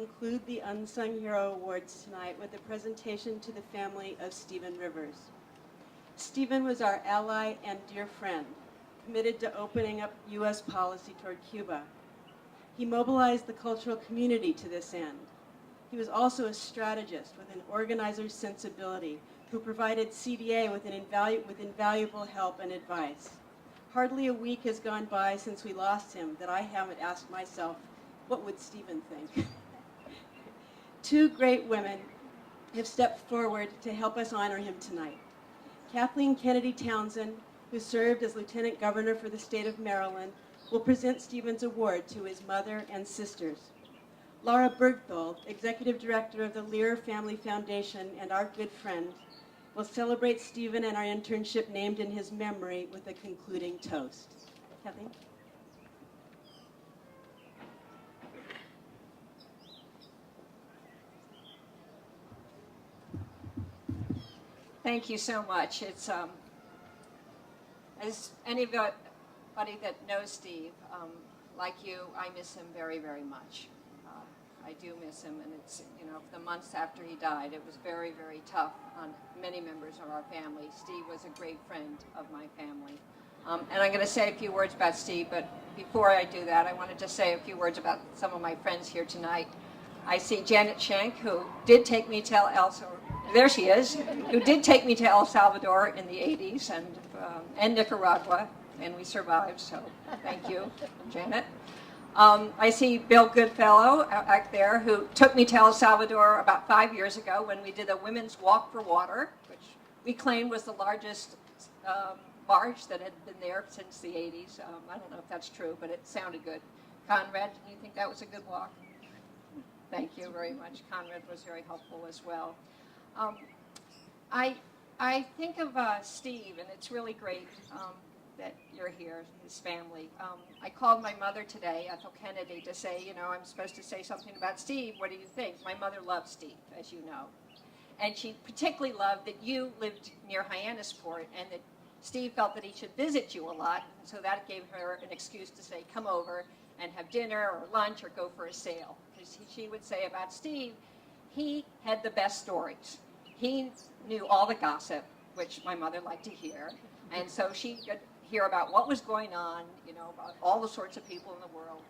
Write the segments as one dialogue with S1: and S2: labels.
S1: conclude the Unsung Hero Awards tonight with a presentation to the family of Stephen Rivers. Stephen was our ally and dear friend, committed to opening up U.S. policy toward Cuba. He mobilized the cultural community to this end. He was also a strategist with an organizer's sensibility who provided CDA with invaluable help and advice. Hardly a week has gone by since we lost him that I haven't asked myself, what would Stephen think? Two great women have stepped forward to help us honor him tonight. Kathleen Kennedy Townsend, who served as Lieutenant Governor for the state of Maryland, will present Stephen's award to his mother and sisters. Laura Bergthold, Executive Director of the Lear Family Foundation and our good friend, will celebrate Stephen and our internship named in his memory with a concluding toast. Kathleen?
S2: Thank you so much. It's as anybody that knows Steve, like you, I miss him very, very much. I do miss him, and it's, you know, the months after he died, it was very, very tough on many members of our family. Steve was a great friend of my family. And I'm going to say a few words about Steve, but before I do that, I wanted to say a few words about some of my friends here tonight. I see Janet Schenck, who did take me to there she is, who did take me to El Salvador in the 80s and Nicaragua, and we survived, so thank you, Janet. I see Bill Goodfellow out there, who took me to El Salvador about 5 years ago when we did a Women's Walk for Water, which we claimed was the largest march that had been there since the 80s. I don't know if that's true, but it sounded good. Conrad, do you think that was a good walk? Thank you very much. Conrad was very helpful as well. I think of Steve, and it's really great that you're here, his family. I called my mother today, Ethel Kennedy, to say, you know, I'm supposed to say something about Steve. What do you think? My mother loved Steve, as you know. And she particularly loved that you lived near Hyannisport and that Steve felt that he should visit you a lot. So that gave her an excuse to say, come over and have dinner or lunch or go for a sail. Because she would say about Steve, he had the best stories. He knew all the gossip, which my mother liked to hear. And so she could hear about what was going on, you know, about all the sorts of people in the world.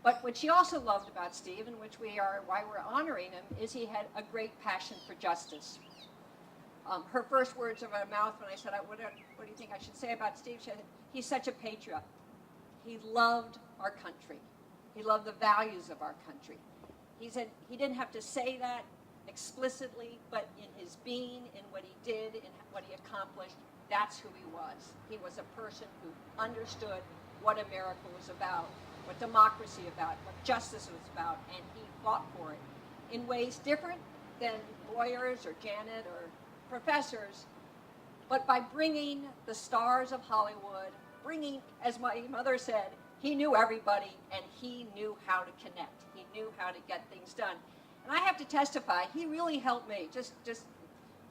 S2: But what she also loved about Steve, and why we're honoring him, is he had a great passion for justice. Her first words of her mouth when I said, what do you think I should say about Steve? She said, he's such a patriot. He loved our country. He loved the values of our country. He said he didn't have to say that explicitly, but in his being, in what he did, in what he accomplished, that's who he was. He was a person who understood what America was about, what democracy about, what justice was about, and he fought for it in ways different than lawyers or Janet or professors, but by bringing the stars of Hollywood, bringing, as my mother said, he knew everybody and he knew how to connect. He knew how to get things done. And I have to testify, he really helped me.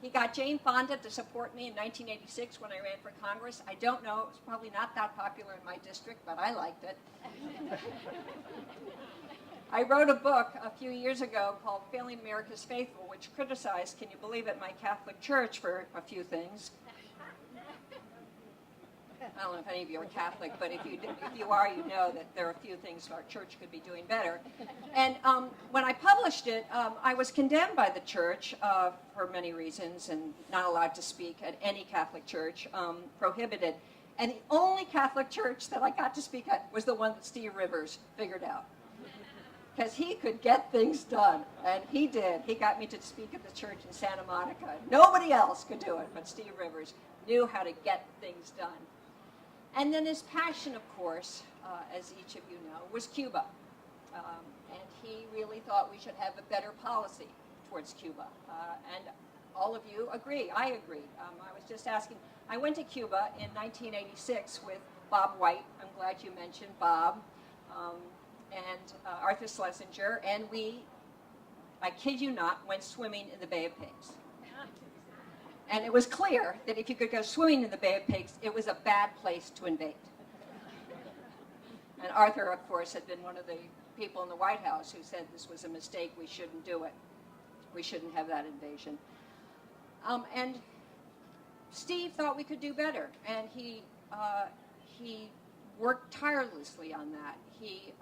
S2: He got Jane Fonda to support me in 1986 when I ran for Congress. I don't know, it was probably not that popular in my district, but I liked it. I wrote a book a few years ago called Failing America's Faithful, which criticized, can you believe it, my Catholic Church for a few things. I don't know if any of you are Catholic, but if you are, you know that there are a few things our church could be doing better. And when I published it, I was condemned by the church for many reasons and not allowed to speak at any Catholic church, prohibited. And the only Catholic church that I got to speak at was the one that Steve Rivers figured out. Because he could get things done, and he did. He got me to speak at the church in Santa Monica. Nobody else could do it, but Steve Rivers knew how to get things done. And then his passion, of course, as each of you know, was Cuba. And he really thought we should have a better policy towards Cuba. And all of you agree. I agree. I was just asking. I went to Cuba in 1986 with Bob White. I'm glad you mentioned Bob. And Arthur Schlesinger. And we, I kid you not, went swimming in the Bay of Pigs. And it was clear that if you could go swimming in the Bay of Pigs, it was a bad place to invade. And Arthur, of course, had been one of the people in the White House who said this was a mistake, we shouldn't do it. We shouldn't have that invasion. And Steve thought we could do better, and he worked tirelessly on that. He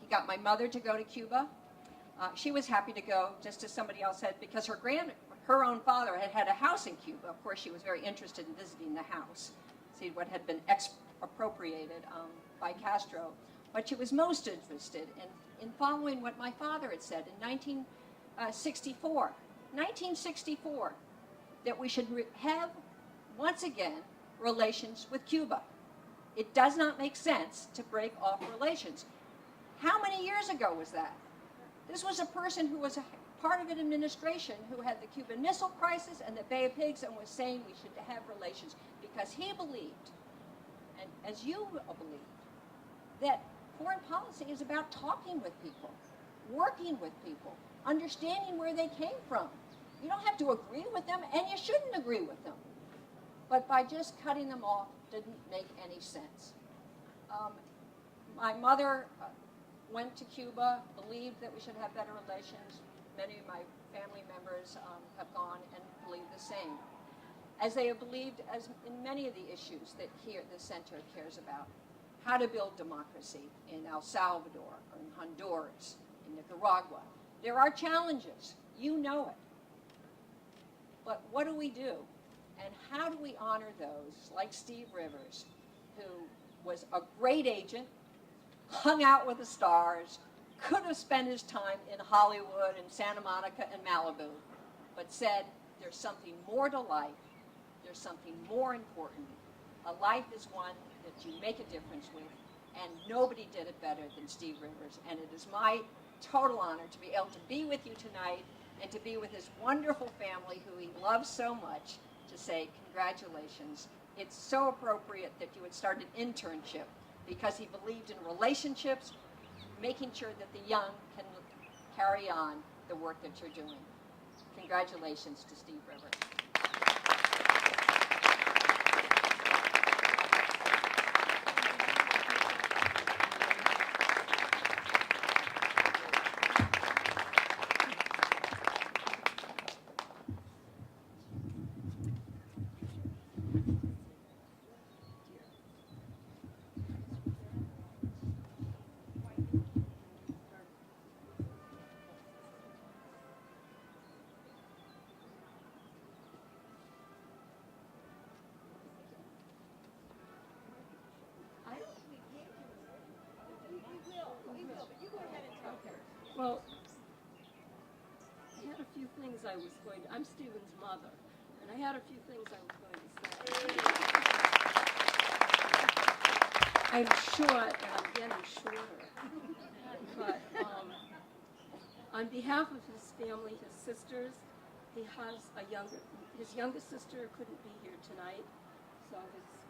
S2: got my mother to go to Cuba. She was happy to go, just as somebody else said, because her own father had a house in Cuba. Of course, she was very interested in visiting the house, see what had been expropriated by Castro. But she was most interested in following what my father had said in 1964, that we should have, once again, relations with Cuba. It does not make sense to break off relations. How many years ago was that? This was a person who was a part of an administration who had the Cuban Missile Crisis and the Bay of Pigs and was saying we should have relations because he believed, and as you believe, that foreign policy is about talking with people, working with people, understanding where they came from. You don't have to agree with them, and you shouldn't agree with them. But by just cutting them off didn't make any sense. My mother went to Cuba, believed that we should have better relations. Many of my family members have gone and believe the same, as they have believed as in many of the issues that here the center cares about. How to build democracy in El Salvador, or in Honduras, in Nicaragua. There are challenges, you know it. But what do we do? And how do we honor those, like Steve Rivers, who was a great agent, hung out with the stars, could have spent his time in Hollywood and Santa Monica and Malibu, but said there's something more to life, there's something more important. A life is one that you make a difference with, and nobody did it better than Steve Rivers. And it is my total honor to be able to be with you tonight and to be with his wonderful family who he loves so much, to say congratulations. It's so appropriate that you would start an internship because he believed in relationships, making sure that the young can carry on the work that you're doing. Congratulations to Steve Rivers.
S3: Well, I had a few things I was going to, I'm Stephen's mother, and I had a few things I was going to say. I'm short, and I'm getting shorter. But on behalf of his family, his sisters, he has his youngest sister couldn't be here tonight, so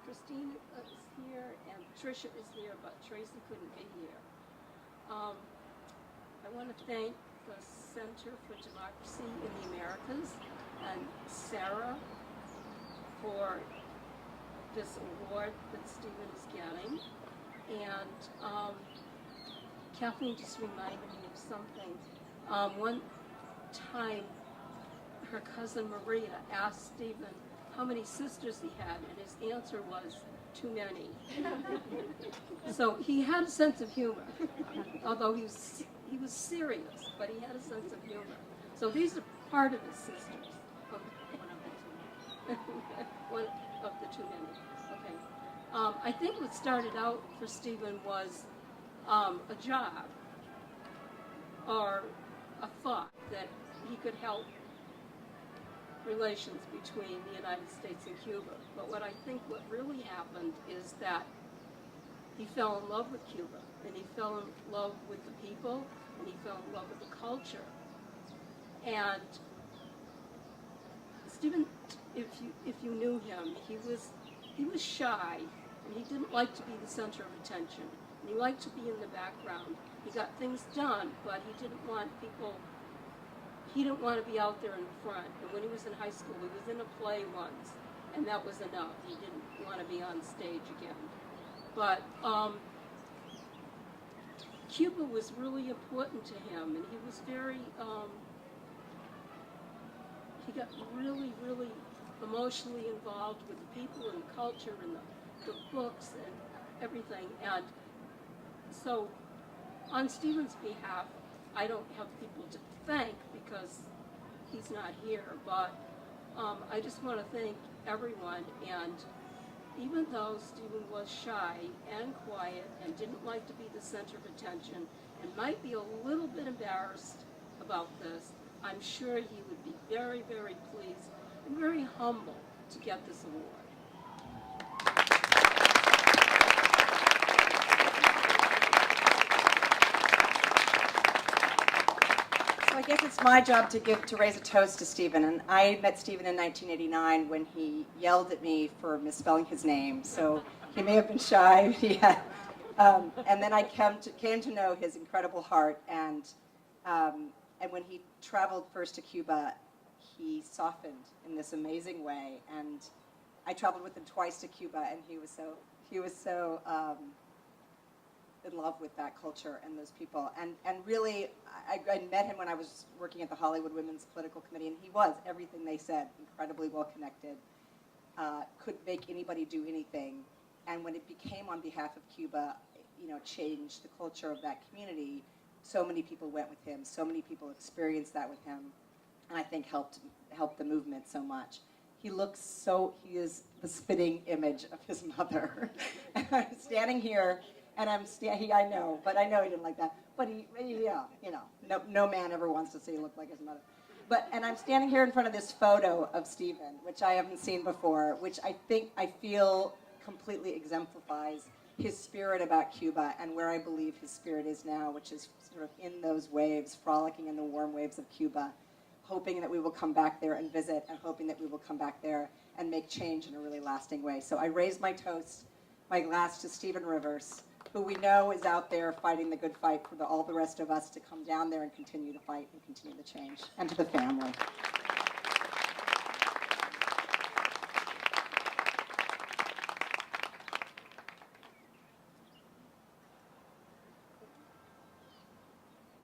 S3: Christine is here, and Patricia is here, but Tracy couldn't be here. I want to thank the Center for Democracy in the Americas and Sarah for this award that Stephen is getting. And Kathleen just reminded me of something. One time, her cousin Maria asked Stephen how many sisters he had, and his answer was, too many. So he had a sense of humor, although he was serious, but he had a sense of humor. So these are part of his sisters. One of the too many. Okay. I think what started out for Stephen was a job or a thought that he could help relations between the United States and Cuba. But what I think what really happened is that he fell in love with Cuba, and he fell in love with the people, and he fell in love with the culture. And Stephen, if you knew him, he was shy, and he didn't like to be the center of attention. And he liked to be in the background. He got things done, but he didn't want to be out there in front. And when he was in high school, he was in a play once, and that was enough. He didn't want to be on stage again. But Cuba was really important to him, and he was very, he got really, really emotionally involved with the people and the culture and the books and everything. And so, on Stephen's behalf, I don't have people to thank because he's not here, but I just want to thank everyone. And even though Stephen was shy and quiet and didn't like to be the center of attention and might be a little bit embarrassed about this, I'm sure he would be very, very pleased and very humble to get this award.
S4: So I guess it's my job to raise a toast to Stephen, and I met Stephen in 1989 when he yelled at me for misspelling his name. So he may have been shy, yeah. And then I came to know his incredible heart, and when he traveled first to Cuba, he softened in this amazing way. And I traveled with him twice to Cuba, and he was so in love with that culture and those people. And really, I met him when I was working at the Hollywood Women's Political Committee, and he was everything they said, incredibly well connected, could make anybody do anything. And when it became on behalf of Cuba, changed the culture of that community, so many people went with him, so many people experienced that with him, and I think helped the movement so much. He is the spitting image of his mother. And I'm standing here, and I know he didn't like that. But no man ever wants to say he looked like his mother. And I'm standing here in front of this photo of Stephen, which I haven't seen before, which I feel completely exemplifies his spirit about Cuba and where I believe his spirit is now, which is sort of in those waves, frolicking in the warm waves of Cuba, hoping that we will come back there and visit, and hoping that we will come back there and make change in a really lasting way. So I raise my glass to Stephen Rivers, who we know is out there fighting the good fight for all the rest of us to come down there and continue to fight and continue to change, and to the family.